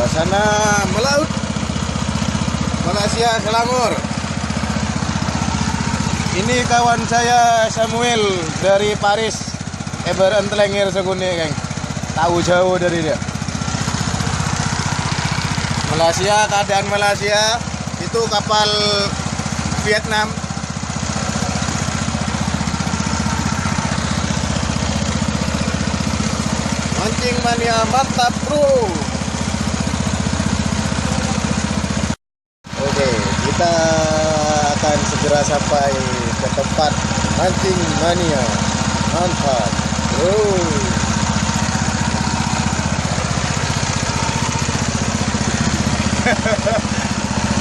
Suasana melaut Malaysia Selangor. Ini kawan saya Samuel dari Paris. Berentelengir seguni, geng. Tahu jauh dari dia. Malaysia, keadaan Malaysia itu kapal Vietnam. Mancing mania mantap, bro. Oke, kita akan segera sampai ke tempat mancing mania mantap, bro.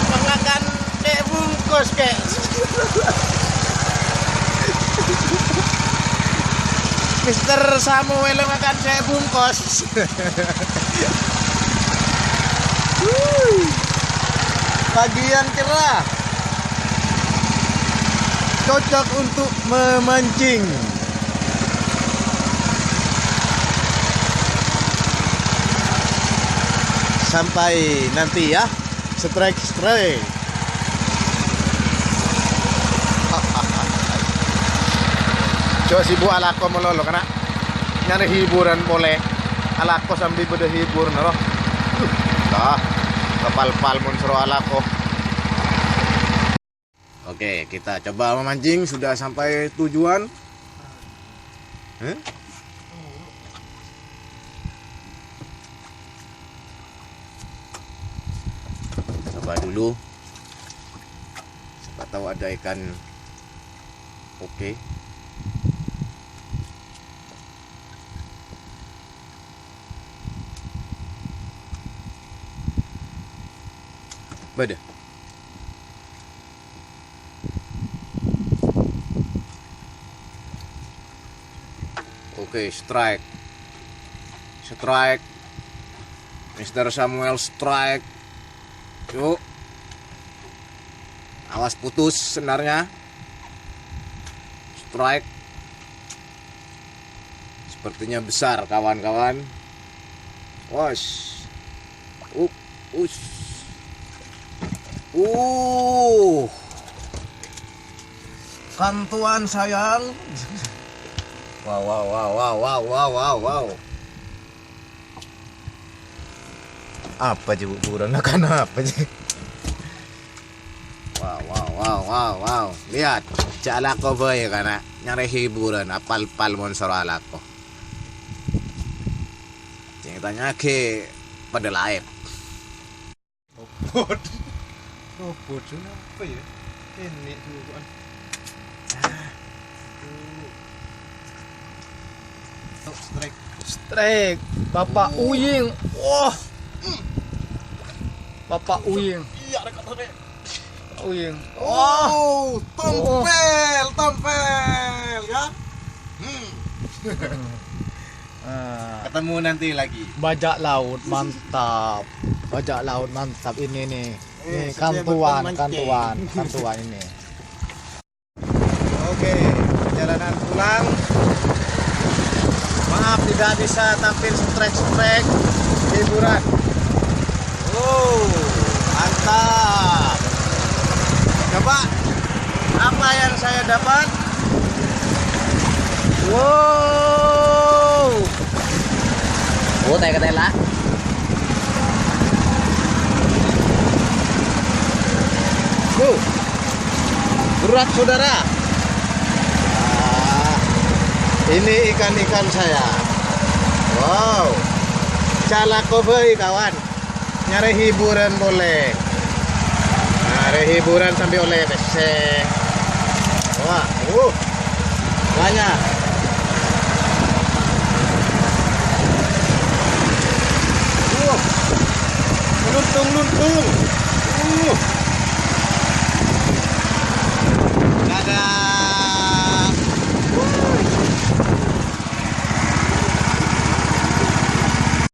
Makan dek bungkus kek. Mister Samuel makan saya bungkus. Bagian cerah, cocok untuk memancing. Sampai nanti ya, strike. Coba sibuk alako melolo karena nyari hiburan boleh alako sambil pada hibur naro. Kapal palmun seru alako. Oke, kita coba memancing, sudah sampai tujuan. Coba dulu. Siapa tahu ada ikan. Oke. Bada. Oke, strike. Mr. Samuel strike. Yuk. Awas putus senarnya. Strike. Sepertinya besar, kawan-kawan. Wash. Kantuan sayang. Wow. Apa sih buburan akan apa sih? Wow. Lihat, cak ko boy karena nyari hiburan apal-pal monster alako. Ceritanya ke pada lain. Robot apa ya? Ini tuh kan. Strike Bapak Uying. Wah. Bapak Uying. Iya, rekat. Uying. Oh, tompel ya. Ketemu nanti lagi. Bajak laut mantap. Ini nih. Nih kantuan ini. Oke, perjalanan pulang. Maaf tidak bisa tampil strike hiburan. Mantap. Coba apa yang saya dapat? Wow. Oh, tayo lah. Berat saudara. Ini ikan-ikan saya. Wow. Calako boy kawan. Nyari hiburan boleh. Nyari hiburan sambil oleh besek. Wah, banyak. Luntung.